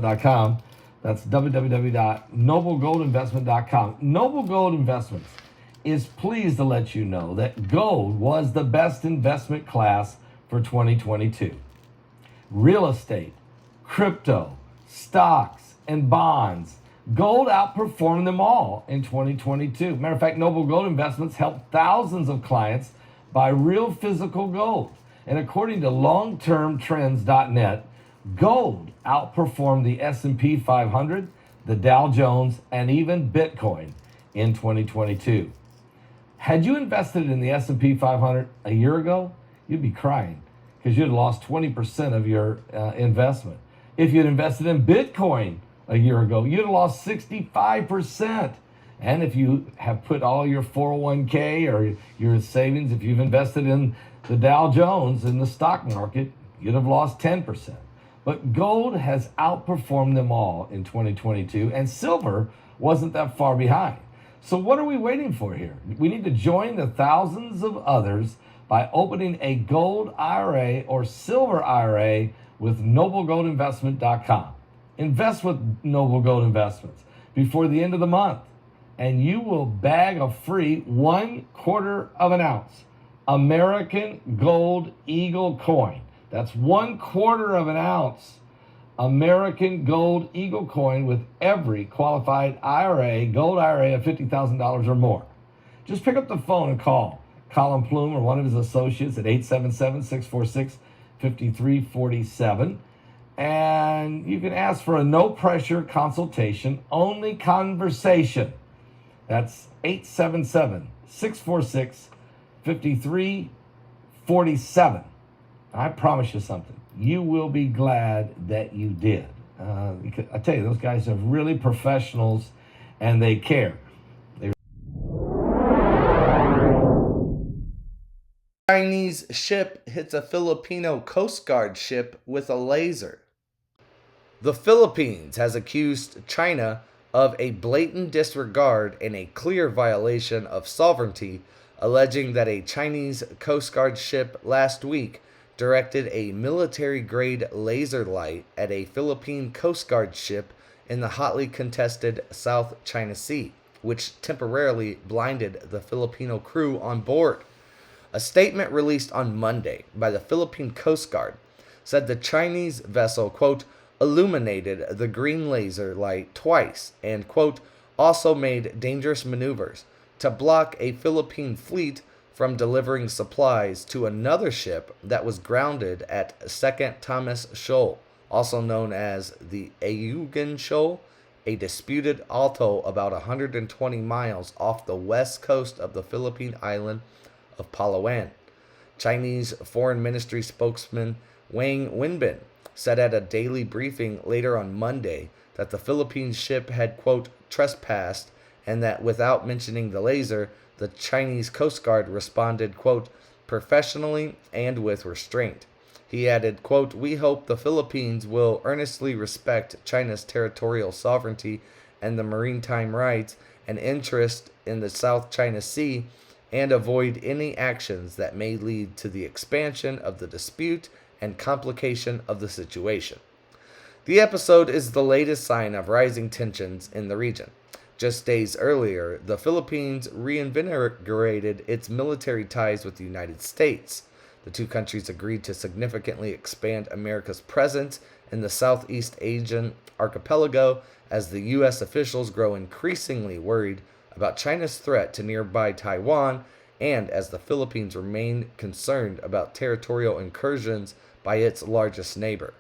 www.noblegoldinvestment.com. That's www.noblegoldinvestment.com. Noble Gold Investments is pleased to let you know that gold was the best investment class for 2022. Real estate, crypto, stocks, and bonds. Gold outperformed them all in 2022. Matter of fact, Noble Gold Investments helped thousands of clients buy real physical gold. And according to longtermtrends.net, gold outperformed the S&P 500, the Dow Jones, and even Bitcoin in 2022. Had you invested in the S&P 500 a year ago, you'd be crying because you'd have lost 20% of your investment. If you'd invested in Bitcoin a year ago, you'd have lost 65%. And if you have put all your 401k or your savings, if you've invested in the Dow Jones in the stock market, you'd have lost 10%. But gold has outperformed them all in 2022, and silver wasn't that far behind. So what are we waiting for here? We need to join the thousands of others by opening a gold IRA or silver IRA with noblegoldinvestment.com. Invest with Noble Gold Investments before the end of the month, and you will bag a free 1/4 of an ounce American Gold Eagle coin. That's 1/4 of an ounce American Gold Eagle coin with every qualified IRA, gold IRA of $50,000 or more. Just pick up the phone and call Colin Plume or one of his associates at 877-646-5347. And you can ask for a no-pressure consultation, only conversation. That's 877-646-5347. I promise you something. You will be glad that you did. I tell you, those guys are really professionals and they care. Chinese ship hits a Filipino Coast Guard ship with a laser. The Philippines has accused China of a blatant disregard and a clear violation of sovereignty, alleging that a Chinese Coast Guard ship last week directed a military-grade laser light at a Philippine Coast Guard ship in the hotly contested South China Sea, which temporarily blinded the Filipino crew on board. A statement released on Monday by the Philippine Coast Guard said the Chinese vessel, quote, illuminated the green laser light twice and, quote, also made dangerous maneuvers to block a Philippine fleet from delivering supplies to another ship that was grounded at Second Thomas Shoal, also known as the Ayugan Shoal, a disputed atoll about 120 miles off the west coast of the Philippine island of Palawan. Chinese Foreign Ministry spokesman Wang Wenbin said at a daily briefing later on Monday that the Philippine ship had, quote, trespassed, and that without mentioning the laser, the Chinese Coast Guard responded, quote, professionally and with restraint. He added, quote, we hope the Philippines will earnestly respect China's territorial sovereignty and the maritime rights and interest in the South China Sea and avoid any actions that may lead to the expansion of the dispute and complication of the situation. The episode is the latest sign of rising tensions in the region. Just days earlier, the Philippines reinvigorated its military ties with the United States. The two countries agreed to significantly expand America's presence in the Southeast Asian archipelago as the U.S. officials grow increasingly worried about China's threat to nearby Taiwan and as the Philippines remain concerned about territorial incursions by its largest neighbor.